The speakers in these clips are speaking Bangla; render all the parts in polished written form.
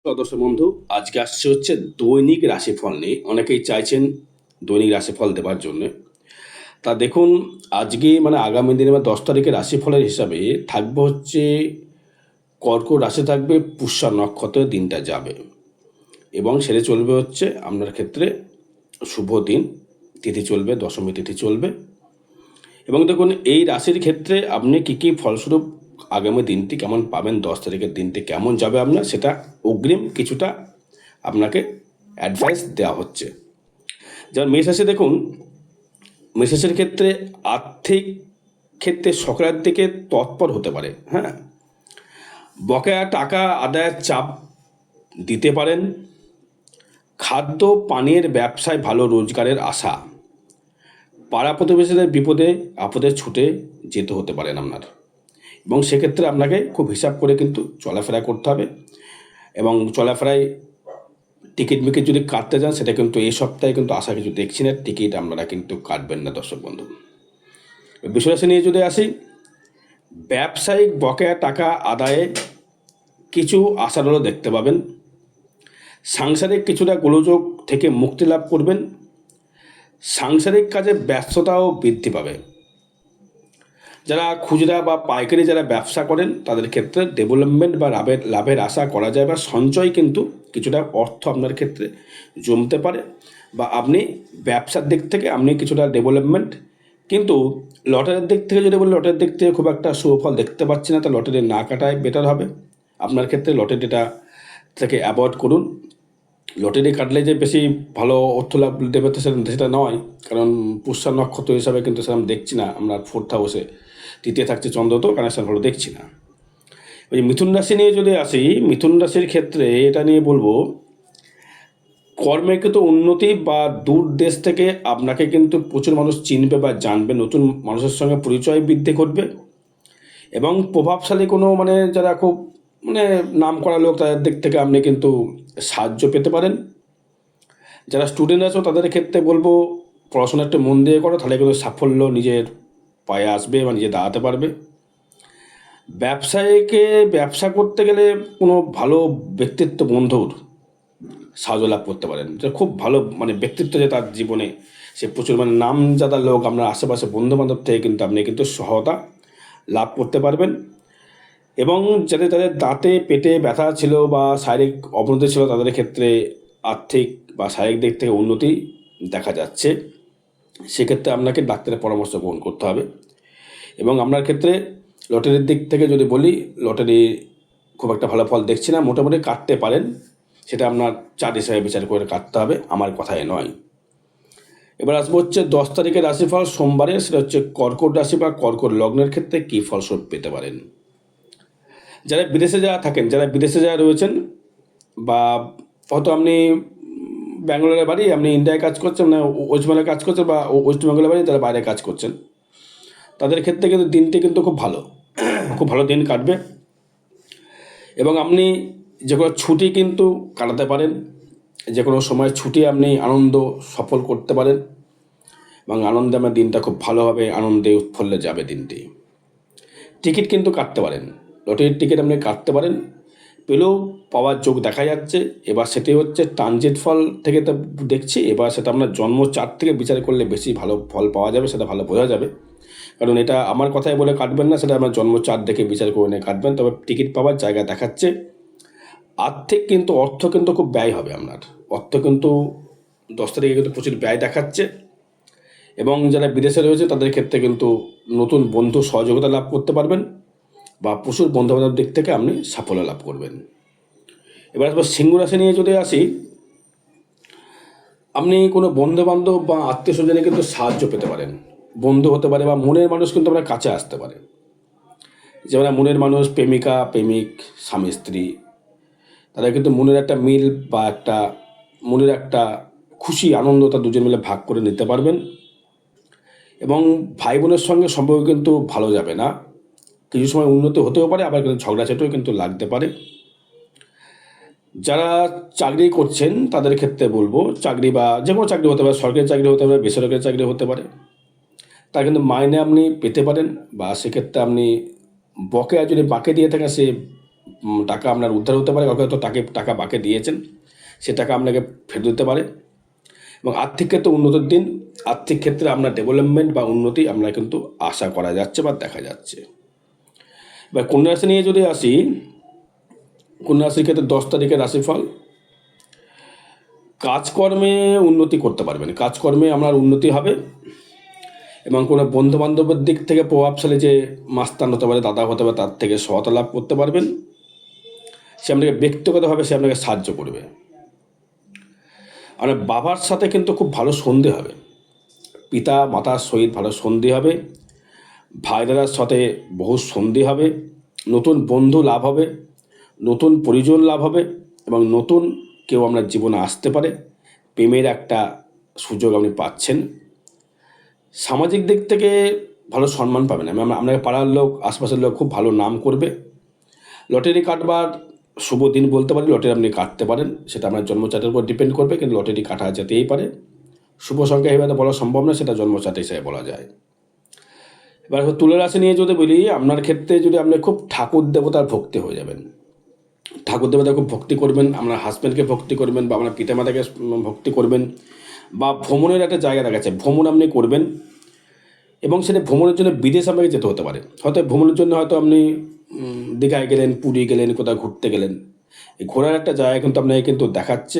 দর্শক বন্ধু, আজকে আসছে হচ্ছে দৈনিক রাশিফল নিয়ে। অনেকেই চাইছেন দৈনিক রাশিফল দেওয়ার জন্য। তা দেখুন, আজকে মানে আগামী দিনে বা 10 তারিখের রাশিফলের হিসাবে থাকবে হচ্ছে কর্কট রাশি থাকবে, পুষ্যা নক্ষত্রের দিনটা যাবে এবং সেটা চলবে হচ্ছে আপনার ক্ষেত্রে শুভ দিন, তিথি চলবে দশমী তিথি চলবে। এবং দেখুন এই রাশির ক্ষেত্রে আপনি কী কী ফলস্বরূপ আগামী দিনটি কেমন পাবেন, 10 তারিখের দিনটি কেমন যাবে আপনার, সেটা অগ্রিম কিছুটা আপনাকে অ্যাডভাইস দেওয়া হচ্ছে। যেমন মেষ রাশি দেখুন, মেষ রাশির ক্ষেত্রে আর্থিক ক্ষেত্রে সকালের দিকে তৎপর হতে পারে। হ্যাঁ, বকেয়া টাকা আদায়ের চাপ দিতে পারেন। খাদ্য পানীয়ের ব্যবসায় ভালো রোজগারের আশা। পাড়া প্রতিবেশীদের বিপদে আপদে ছুটে যেতে হতে পারেন আপনার, এবং সেক্ষেত্রে আপনাকে খুব হিসাব করে কিন্তু চলাফেরা করতে হবে। এবং চলাফেরায় টিকিট মিকিট যদি কাটতে যান, সেটা কিন্তু এই সপ্তাহে কিন্তু আশা কিছু দেখছি না, টিকিট আপনারা কিন্তু কাটবেন না দর্শক বন্ধু। বিষয়রাশি নিয়ে যদি আসি, ব্যবসায়িক বকেয়া টাকা আদায়ে কিছু আশারও দেখতে পাবেন। সাংসারিক কিছুটা গোলযোগ থেকে মুক্তি লাভ করবেন। সাংসারিক কাজে ব্যস্ততাও বৃদ্ধি পাবে। যারা খুচরা বা পাইকারি যারা ব্যবসা করেন, তাদের ক্ষেত্রে ডেভেলপমেন্ট বা লাভের আশা করা যায়, বা সঞ্চয় কিন্তু কিছুটা অর্থ আপনার ক্ষেত্রে জমতে পারে, বা আপনি ব্যবসার দিক থেকে আপনি কিছুটা ডেভেলপমেন্ট। কিন্তু লটারির দিক থেকে যদি বলি, লটারির দিক থেকে খুব একটা সুফল দেখতে পাচ্ছি না, তা লটারি না কাটাই বেটার হবে আপনার ক্ষেত্রে। লটারিটা থেকে অ্যাভয়েড করুন। লটারি কাটলে যে বেশি ভালো অর্থ লাভ দেবে তো সেটা নয়, কারণ পুষ্যা নক্ষত্র হিসাবে কিন্তু সেরকম দেখছি না। আমরা 4th হাউসে তৃতীয় থাকছে চন্দ্র, তো কানেকশান ভালো দেখছি না। ওই মিথুন রাশি নিয়ে যদি আসি, মিথুন রাশির ক্ষেত্রে এটা নিয়ে বলবো, কর্মে কিন্তু উন্নতি, বা দূর দেশ থেকে আপনাকে কিন্তু প্রচুর মানুষ চিনবে বা জানবে, নতুন মানুষের সঙ্গে পরিচয় বৃদ্ধি করবে। এবং প্রভাবশালী কোনো মানে যারা খুব মানে নাম করা লোক, তাদের দিক থেকে আপনি কিন্তু সাহায্য পেতে পারেন। যারা স্টুডেন্ট আছো তাদের ক্ষেত্রে বলবো, পড়াশোনা একটু মন দিয়ে করো, তাহলে কিন্তু সাফল্য নিজের পায়ে আসবে বা নিজে দাঁড়াতে পারবে। ব্যবসায়ীকে ব্যবসা করতে গেলে কোনো ভালো ব্যক্তিত্ব বন্ধুর সাহায্য লাভ করতে পারেন, যে খুব ভালো মানে ব্যক্তিত্ব, যে তার জীবনে সে প্রচুর মানে নামজাদা লোক, আপনার আশেপাশে বন্ধুবান্ধব থেকে কিন্তু আপনি কিন্তু সহায়তা লাভ করতে পারবেন। এবং যাদের তাদের দাঁতে পেটে ব্যথা ছিল বা শারীরিক অবনতি ছিল, তাদের ক্ষেত্রে আর্থিক বা শারীরিক দিক থেকে উন্নতি দেখা যাচ্ছে। সেক্ষেত্রে আপনাকে ডাক্তারের পরামর্শ গ্রহণ করতে হবে। এবং আপনার ক্ষেত্রে লটারির দিক থেকে যদি বলি, লটারি খুব একটা ভালো ফল দেখছি না, মোটামুটি কাটতে পারেন, সেটা আপনার চার্ট হিসাবে বিচার করে কাটতে হবে, আমার কথায় নয়। এবার আসবো হচ্ছে 10 তারিখের রাশিফল সোমবারে, সেটা হচ্ছে কর্কট রাশি বা কর্কট লগ্নের ক্ষেত্রে কী ফলস্বরূপ পেতে পারেন। যারা বিদেশে যারা থাকেন, যারা বিদেশে যারা রয়েছেন, বা হয়তো আপনি ব্যাঙ্গালোরের বাড়ি, আপনি ইন্ডিয়ায় কাজ করছেন, না ওয়েস্টবেঙ্গলে কাজ করছেন, বা ওয়েস্টবেঙ্গলের বাড়ি তারা বাইরে কাজ করছেন, তাদের ক্ষেত্রে কিন্তু দিনটি কিন্তু খুব ভালো, খুব ভালো দিন কাটবে। এবং আপনি যে কোনো ছুটি কিন্তু কাটাতে পারেন, যে কোনো সময় ছুটি আপনি আনন্দ সফল করতে পারেন, এবং আনন্দে আমার দিনটা খুব ভালোভাবে আনন্দে উৎফুল্লে যাবে দিনটি। টিকিট কিন্তু কাটতে পারেন, লটারির টিকিট আপনি কাটতে পারেন, পেলেও পাওয়ার যোগ দেখা যাচ্ছে। এবার সেটি হচ্ছে ট্রানজিট ফল থেকে তো দেখছি, এবার সেটা আপনার জন্ম চার্ট থেকে বিচার করলে বেশি ভালো ফল পাওয়া যাবে, সেটা ভালো বোঝা যাবে। কারণ এটা আমার কথাই বলে কাটবেন না, সেটা আমার জন্ম চার্ট দেখে বিচার করে নিয়ে কাটবেন। তবে টিকিট পাওয়ার জায়গা দেখাচ্ছে। আর্থিক কিন্তু অর্থ কিন্তু খুব ব্যয় হবে আপনার, অর্থ কিন্তু 10 তারিখে কিন্তু প্রচুর ব্যয় দেখাচ্ছে। এবং যারা বিদেশে রয়েছে তাদের ক্ষেত্রে কিন্তু নতুন বন্ধু সহযোগিতা লাভ করতে পারবেন, বা প্রচুর বন্ধুবান্ধব দিক থেকে আপনি সাফল্য লাভ করবেন। এবার আসবো সিংহ রাশি নিয়ে যদি আসি, আপনি কোনো বন্ধুবান্ধব বা আত্মীয় স্বজনে কিন্তু সাহায্য পেতে পারেন। বন্ধু হতে পারে বা মনের মানুষ কিন্তু আপনার কাছে আসতে পারে। যেমন মনের মানুষ, প্রেমিকা প্রেমিক, স্বামী স্ত্রী, তারা কিন্তু মনের একটা মিল বা একটা মনের একটা খুশি আনন্দ তা দুজন মিলে ভাগ করে নিতে পারবেন। এবং ভাই বোনের সঙ্গে সম্পর্ক কিন্তু ভালো যাবে না, কিছু সময় উন্নতি হতেও পারে, আবার কিন্তু ঝগড়াঝাটিও কিন্তু লাগতে পারে। যারা চাকরি করছেন তাদের ক্ষেত্রে বলবো, চাকরি বা যে কোনো চাকরি হতে পারে, সরকারি চাকরি হতে পারে, বেসরকারি চাকরি হতে পারে, তার কিন্তু মাইনে আপনি পেতে পারেন, বা সেক্ষেত্রে আপনি বকেয়া যদি বাকি দিয়ে থাকেন, সে টাকা আপনার উদ্ধার হতে পারে, কাউকে হয়তো টাকা বাকি দিয়েছেন, সে টাকা আপনাকে ফেরত দিতে পারে। এবং আর্থিক ক্ষেত্রে উন্নতির দিন, আর্থিক ক্ষেত্রে আপনার ডেভেলপমেন্ট বা উন্নতি আমরা কিন্তু আশা করা যাচ্ছে বা দেখা যাচ্ছে। এবার কন্যা রাশি নিয়ে যদি আসি, কন্যা রাশির ক্ষেত্রে 10 তারিখের রাশিফল। কাজকর্মে উন্নতি করতে পারবেন, কাজকর্মে আপনার উন্নতি হবে এবং কোনো বন্ধুবান্ধবের দিক থেকে প্রভাবশালী যে মাস্তান হতে পারে, দাদা হতে পারে, তার থেকে সহায়তা লাভ করতে পারবেন। সে আপনাকে ব্যক্তিগতভাবে সে আপনাকে সাহায্য করবে। আপনার বাবার সাথে কিন্তু খুব ভালো সন্ধি হবে, পিতা মাতার সহিত ভালো সন্ধি হবে, ভাইদাদার সাথে বহু সন্ধি হবে, নতুন বন্ধু লাভ হবে, নতুন পরিজন লাভ হবে এবং নতুন কেউ আপনার জীবনে আসতে পারে, প্রেমের একটা সুযোগ আপনি পাচ্ছেন। সামাজিক দিক থেকে ভালো সম্মান পাবেন, আপনাকে পাড়ার লোক, আশপাশের লোক খুব ভালো নাম করবে। লটারি কাটবার শুভ দিন বলতে পারি, লটারি আপনি কাটতে পারেন, সেটা আপনার জন্মচাটের উপর ডিপেন্ড করবে, কিন্তু লটারি কাটা যেতেই পারে। শুভ সংখ্যা হিসেবে বলা সম্ভব না, সেটা জন্মচাট হিসেবে বলা যায়। এবার তুলা রাশি নিয়ে যদি বলি, আপনার ক্ষেত্রে যদি আপনি খুব ঠাকুর দেবতার ভক্তি হয়ে যাবেন, ঠাকুর দেবতা খুব ভক্তি করবেন, আপনার হাজব্যান্ডকে ভক্তি করবেন বা আপনার পিতামাতাকে ভক্তি করবেন, বা ভ্রমণের একটা জায়গা দেখাচ্ছে, ভ্রমণ আপনি করবেন এবং সেটা ভ্রমণের জন্য বিদেশ আপনাকে যেতে হতে পারে। হয়তো ভ্রমণের জন্য হয়তো আপনি দীঘায় গেলেন, পুরী গেলেন, কোথাও ঘুরতে গেলেন, এই ঘোরার একটা জায়গা কিন্তু আপনাকে কিন্তু দেখাচ্ছে।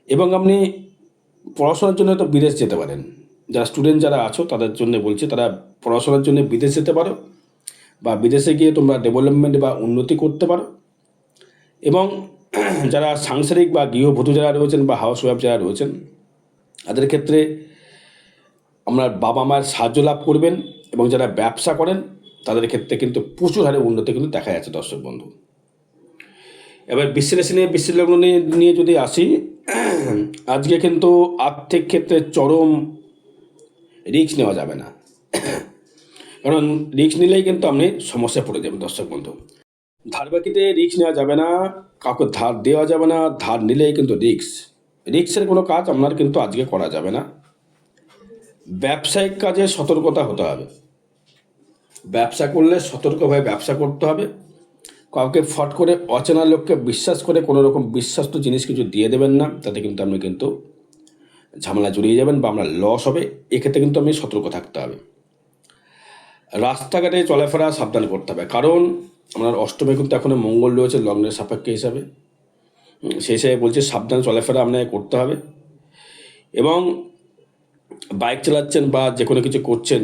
এবং আপনি পড়াশোনার জন্য হয়তো বিদেশ যেতে পারেন, যারা স্টুডেন্ট যারা আছো তাদের জন্য বলছি, তারা পড়াশোনার জন্য বিদেশ যেতে পারো বা বিদেশে গিয়ে তোমরা ডেভেলপমেন্ট বা উন্নতি করতে পারো। এবং যারা সাংসারিক বা গৃহবধূ যারা রয়েছেন বা হাউস ওয়াইফ যারা রয়েছেন, তাদের ক্ষেত্রে আপনার বাবা মায়ের সাহায্য লাভ করবেন। এবং যারা ব্যবসা করেন তাদের ক্ষেত্রে কিন্তু প্রচুর হারে উন্নতি কিন্তু দেখা যাচ্ছে দর্শক বন্ধু। এবার বিশ্লেষণ নিয়ে যদি আসি, আজকে কিন্তু আর্থিক ক্ষেত্রে চরম রিস্ক নেওয়া যাবে না, কারণ রিস্ক নিলেই কিন্তু আপনি সমস্যায় পড়ে যাবেন দর্শক বন্ধু। ধার বাকিতে রিস্ক নেওয়া যাবে না, কাউকে ধার দেওয়া যাবে না, ধার নিলেই কিন্তু রিস্কের কোনো কাজ আপনার কিন্তু আজকে করা যাবে না। ব্যবসায়িক কাজে সতর্কতা হতে হবে, ব্যবসা করলে সতর্কভাবে ব্যবসা করতে হবে। কাউকে ফট করে অচেনা লোককে বিশ্বাস করে কোনো রকম বিশ্বাস্ত জিনিস কিছু দিয়ে দেবেন না, তাতে কিন্তু আপনি কিন্তু ঝামেলা জড়িয়ে যাবেন বা আপনার লস হবে। এক্ষেত্রে কিন্তু আপনি সতর্ক থাকতে হবে। রাস্তাঘাটে চলাফেরা সাবধান করতে হবে, কারণ আপনার অষ্টমে কিন্তু এখনও মঙ্গল রয়েছে লগ্নের সাপেক্ষে হিসাবে, সেই হিসাবে বলছে সাবধান চলাফেরা আপনাকে করতে হবে। এবং বাইক চালাচ্ছেন বা যে কোনো কিছু করছেন,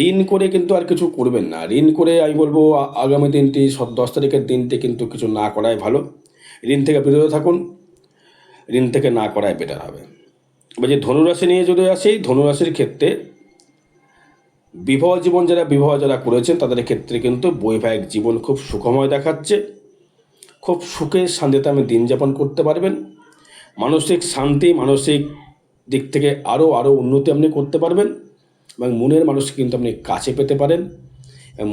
ঋণ করে কিন্তু আর কিছু করবেন না। ঋণ করে আমি বলবো আগামী দিনটি 10 তারিখের দিনটি কিন্তু কিছু না করাই ভালো। ঋণ থেকে বিরত থাকুন, ঋণ থেকে না করাই বেটার হবে। এবার যে ধনুরাশি নিয়ে যদি আসি, ধনুরাশির ক্ষেত্রে বিবাহ যারা করেছেন তাদের ক্ষেত্রে কিন্তু বৈবাহিক জীবন খুব সুখময় দেখাচ্ছে। খুব সুখে শান্তিতে আপনি দিন যাপন করতে পারবেন। মানসিক শান্তি, মানসিক দিক থেকে আরও উন্নতি আপনি করতে পারবেন এবং মনের মানুষকে কিন্তু আপনি কাছে পেতে পারেন।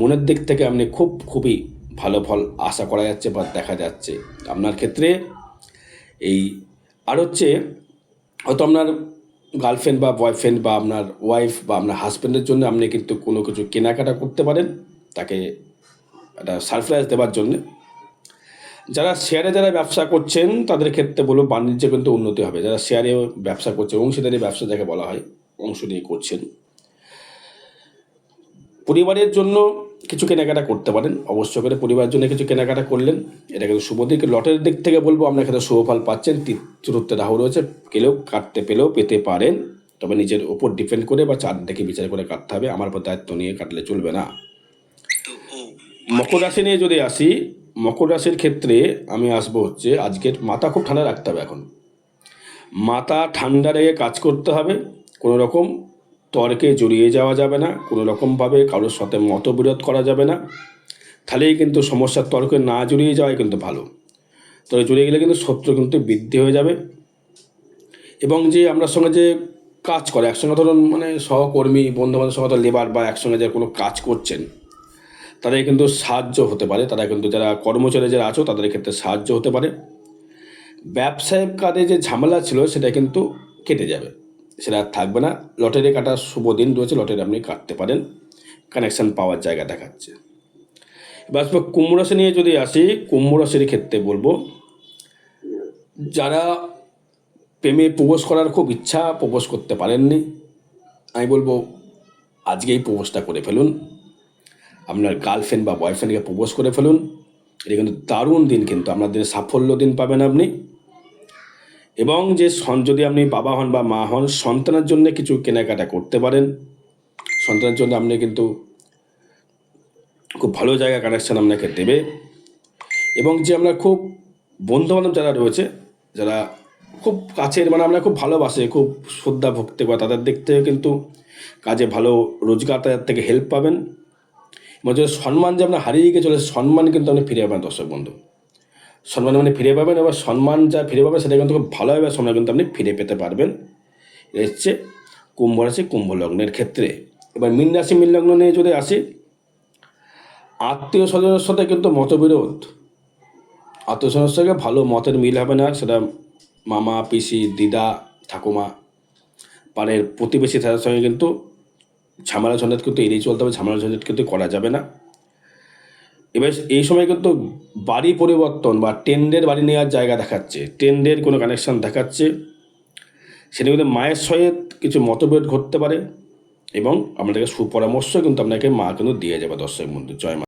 মনের দিক থেকে আপনি খুবই ভালো ফল আশা করা যাচ্ছে বা দেখা যাচ্ছে আপনার ক্ষেত্রে। এই আর হচ্ছে হয়তো আপনার গার্লফ্রেন্ড বা বয়ফ্রেন্ড বা আপনার ওয়াইফ বা আপনার হাজব্যান্ডের জন্য আপনি কিন্তু কোনো কিছু কেনাকাটা করতে পারেন, তাকে একটা সারপ্রাইজ দেওয়ার জন্যে। যারা যারা ব্যবসা করছেন তাদের ক্ষেত্রে বলবো বাণিজ্যে কিন্তু উন্নতি হবে। যারা শেয়ারে ব্যবসা করছে, অংশীদারি ব্যবসা যাকে বলা হয়, অংশ নিয়ে করছেন, পরিবারের জন্য কিছু কেনাকাটা করতে পারেন। অবশ্য করে পরিবারের জন্য কিছু কেনাকাটা করলেন, এটা কিন্তু শুভ দিক। লটের দিক থেকে বলবো আপনার ক্ষেত্রে শুভ ফল পাচ্ছেন। চতুর্থে রাহু রয়েছে, পেতে পারেন, তবে নিজের ওপর ডিপেন্ড করে বা চাঁদ দেখে বিচার করে কাটতে হবে, আমার উপর দায়িত্ব নিয়ে কাটলে চলবে না। মকর রাশি নিয়ে যদি আসি, মকর রাশির ক্ষেত্রে আমি আসবো হচ্ছে আজকের মাথা খুব ঠান্ডা রাখতে হবে। এখন মাথা ঠান্ডা রেখে কাজ করতে হবে, কোনো রকম তর্কে জড়িয়ে যাওয়া যাবে না, কোনো রকমভাবে কারোর সাথে মতবিরোধ করা যাবে না। তাহলেই কিন্তু সমস্যার তর্কে না জড়িয়ে যাওয়াই কিন্তু ভালো, তবে জড়িয়ে গেলে কিন্তু শত্রু কিন্তু বৃদ্ধি হয়ে যাবে। এবং যে আপনার সঙ্গে যে কাজ করে একসঙ্গে, ধরুন মানে সহকর্মী, বন্ধুবান্ধব সঙ্গে লেবার বা একসঙ্গে যে কোনো কাজ করছেন, তাদের কিন্তু সাহায্য হতে পারে। তারা কিন্তু যারা কর্মচারী যারা আছো তাদের ক্ষেত্রে সাহায্য হতে পারে। ব্যবসায়িক কাজে যে ঝামেলা ছিল সেটা কিন্তু কেটে যাবে, সেটা আর থাকবে না। লটারি কাটার শুভ দিন রয়েছে, লটারি আপনি কাটতে পারেন, কানেকশান পাওয়ার জায়গা দেখাচ্ছে। এবার আসবো কুম্ভ রাশি নিয়ে যদি আসি, কুম্ভ রাশির ক্ষেত্রে বলবো, যারা প্রেমে প্রপোজ করার খুব ইচ্ছা, প্রপোজ করতে পারেননি, আমি বলবো আজকেই প্রপোজটা করে ফেলুন। আপনার গার্লফ্রেন্ড বা বয়ফ্রেন্ডকে প্রপোজ করে ফেলুন। এটা কিন্তু দারুণ দিন, কিন্তু আপনার দিনে সাফল্য দিন পাবেন আপনি। এবং যে যদি আপনি বাবা হন বা মা হন, সন্তানের জন্য কিছু কেনাকাটা করতে পারেন। সন্তানের জন্য আপনি কিন্তু খুব ভালো জায়গা কানেকশান আপনাকে দেবে। এবং যে আমরা খুব বন্ধুবান্ধব যারা রয়েছে, যারা খুব কাছের, মানে আমরা খুব ভালোবাসে, খুব শ্রদ্ধা ভক্তি করে, তাদের দিক থেকে কিন্তু কাজে ভালো রোজগার, তাদের থেকে হেল্প পাবেন। এবং যে সম্মান যে আপনার হারিয়ে গিয়ে চলে, সম্মান কিন্তু আপনি ফিরে পাবেন দর্শক বন্ধু। সম্মান মানে ফিরে পাবেন, এবার সম্মান যা ফিরে পাবেন সেটা কিন্তু খুব ভালোভাবে সম্মান কিন্তু আপনি ফিরে পেতে পারবেন। এ হচ্ছে কুম্ভ রাশি, কুম্ভ লগ্নের ক্ষেত্রে। এবার মীন রাশি, মীন লগ্ন নিয়ে যদি আসি, আত্মীয় স্বজনের সাথে কিন্তু মতবিরোধ, আত্মীয় স্বজনের সাথে ভালো মতের মিল হবে না। সেটা মামা, পিসি, দিদা, ঠাকুমা, পাড়ের প্রতিবেশী, তাদের সঙ্গে কিন্তু ঝামেলা ঝঞ্ঝাট কিন্তু এড়িয়ে চলতে হবে। ঝামেলা ঝঞ্ঝাট কিন্তু করা যাবে না। এবার এই সময় কিন্তু বাড়ি পরিবর্তন বা টেন্ডের বাড়ি নেওয়ার জায়গা দেখাচ্ছে, টেন্ডের কোনো কানেকশান দেখাচ্ছে। সেটা কিন্তু মায়ের সহিত কিছু মতভেদ ঘটতে পারে, এবং আপনাদেরকে সুপরামর্শ কিন্তু আপনাকে মা কিন্তু দিয়ে যাবে দর্শক বন্ধু। জয় মা।